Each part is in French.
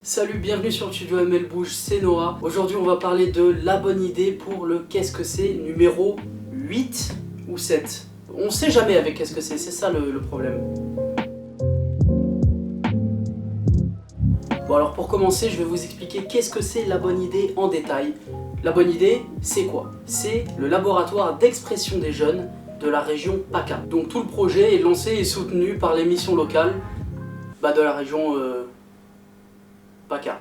Salut, bienvenue sur le studio ML Bouge, c'est Noah. Aujourd'hui on va parler de la bonne idée pour le qu'est-ce que c'est numéro 8 ou 7. On sait jamais avec qu'est-ce que c'est ça le problème. Bon alors pour commencer je vais vous expliquer qu'est-ce que c'est la bonne idée en détail. La bonne idée c'est quoi? C'est le laboratoire d'expression des jeunes de la région PACA. Donc tout le projet est lancé et soutenu par les missions locales de la région PACA.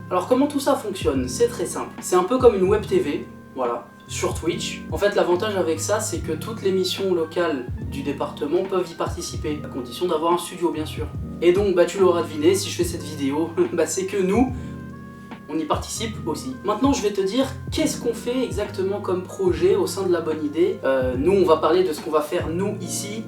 Alors comment tout ça fonctionne? C'est très simple. C'est un peu comme une web TV, voilà, sur Twitch. En fait l'avantage avec ça c'est que toutes les missions locales du département peuvent y participer, à condition d'avoir un studio bien sûr. Et donc tu l'auras deviné, si je fais cette vidéo, c'est que nous, on y participe aussi. Maintenant je vais te dire qu'est-ce qu'on fait exactement comme projet au sein de la bonne idée. Nous on va parler de ce qu'on va faire nous ici,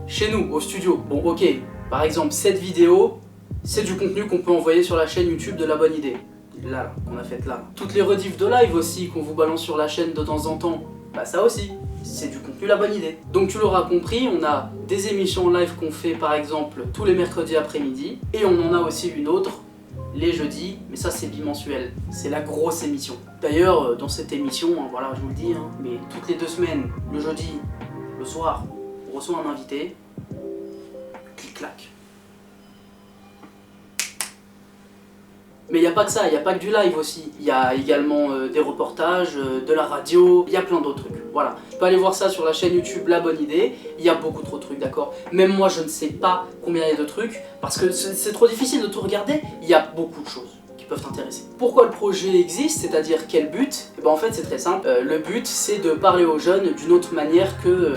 chez nous, au studio. Bon ok, par exemple cette vidéo, c'est du contenu qu'on peut envoyer sur la chaîne YouTube de la bonne idée. Là, qu'on a faite là. Toutes les rediffs de live aussi qu'on vous balance sur la chaîne de temps en temps, ça aussi, c'est du contenu la bonne idée. Donc tu l'auras compris, on a des émissions en live qu'on fait par exemple tous les mercredis après-midi, et on en a aussi une autre les jeudis, mais ça c'est bimensuel, c'est la grosse émission. D'ailleurs dans cette émission, voilà je vous le dis, mais toutes les 2 semaines, le jeudi, le soir, on reçoit un invité, clic-clac. Mais il n'y a pas que ça, il n'y a pas que du live aussi. Il y a également des reportages, de la radio, il y a plein d'autres trucs. Voilà, tu peux aller voir ça sur la chaîne YouTube La Bonne Idée. Il y a beaucoup trop de trucs, d'accord? Même moi je ne sais pas combien il y a de trucs, parce que c'est trop difficile de tout regarder. Il y a beaucoup de choses qui peuvent t'intéresser. Pourquoi le projet existe, c'est-à-dire quel but? En fait c'est très simple. Le but c'est de parler aux jeunes d'une autre manière que...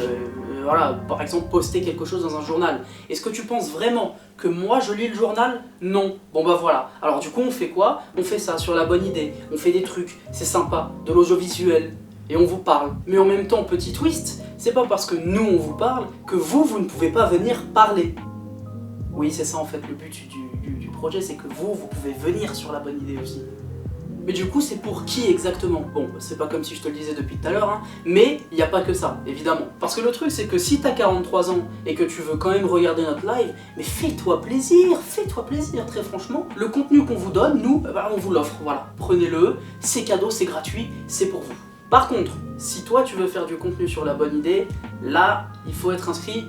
voilà, par exemple poster quelque chose dans un journal. Est-ce que tu penses vraiment que moi je lis le journal? Non. Bon voilà. Alors du coup on fait quoi? On fait ça sur la bonne idée. On fait des trucs, c'est sympa, de l'audiovisuel. Et on vous parle. Mais en même temps, petit twist, c'est pas parce que nous on vous parle que vous ne pouvez pas venir parler. Oui c'est ça en fait le but du projet, c'est que vous pouvez venir sur la bonne idée aussi. Mais du coup, c'est pour qui exactement? Bon, c'est pas comme si je te le disais depuis tout à l'heure, mais il n'y a pas que ça, évidemment. Parce que le truc, c'est que si t'as 43 ans et que tu veux quand même regarder notre live, mais fais-toi plaisir, très franchement. Le contenu qu'on vous donne, nous, on vous l'offre, voilà. Prenez-le, c'est cadeau, c'est gratuit, c'est pour vous. Par contre, si toi tu veux faire du contenu sur la bonne idée, là, il faut être inscrit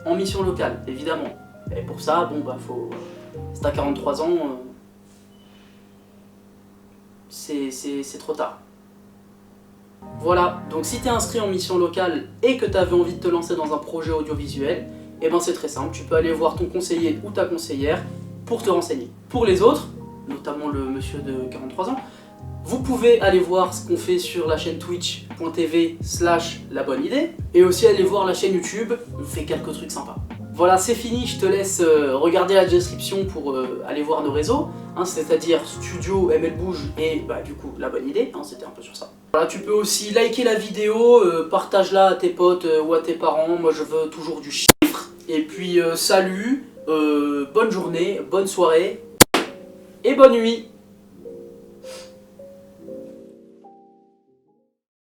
en mission locale, évidemment. Et pour ça, faut... Si t'as 43 ans... c'est trop tard. Voilà, donc si tu es inscrit en mission locale et que tu avais envie de te lancer dans un projet audiovisuel, c'est très simple, tu peux aller voir ton conseiller ou ta conseillère pour te renseigner. Pour les autres, notamment le monsieur de 43 ans, vous pouvez aller voir ce qu'on fait sur la chaîne twitch.tv/la bonne idée et aussi aller voir la chaîne YouTube, on fait quelques trucs sympas. Voilà, c'est fini, je te laisse regarder la description pour aller voir nos réseaux, c'est-à-dire Studio ML Bouge et du coup La Bonne Idée, c'était un peu sur ça. Voilà, tu peux aussi liker la vidéo, partage-la à tes potes ou à tes parents, moi je veux toujours du chiffre. Et puis salut, bonne journée, bonne soirée et bonne nuit.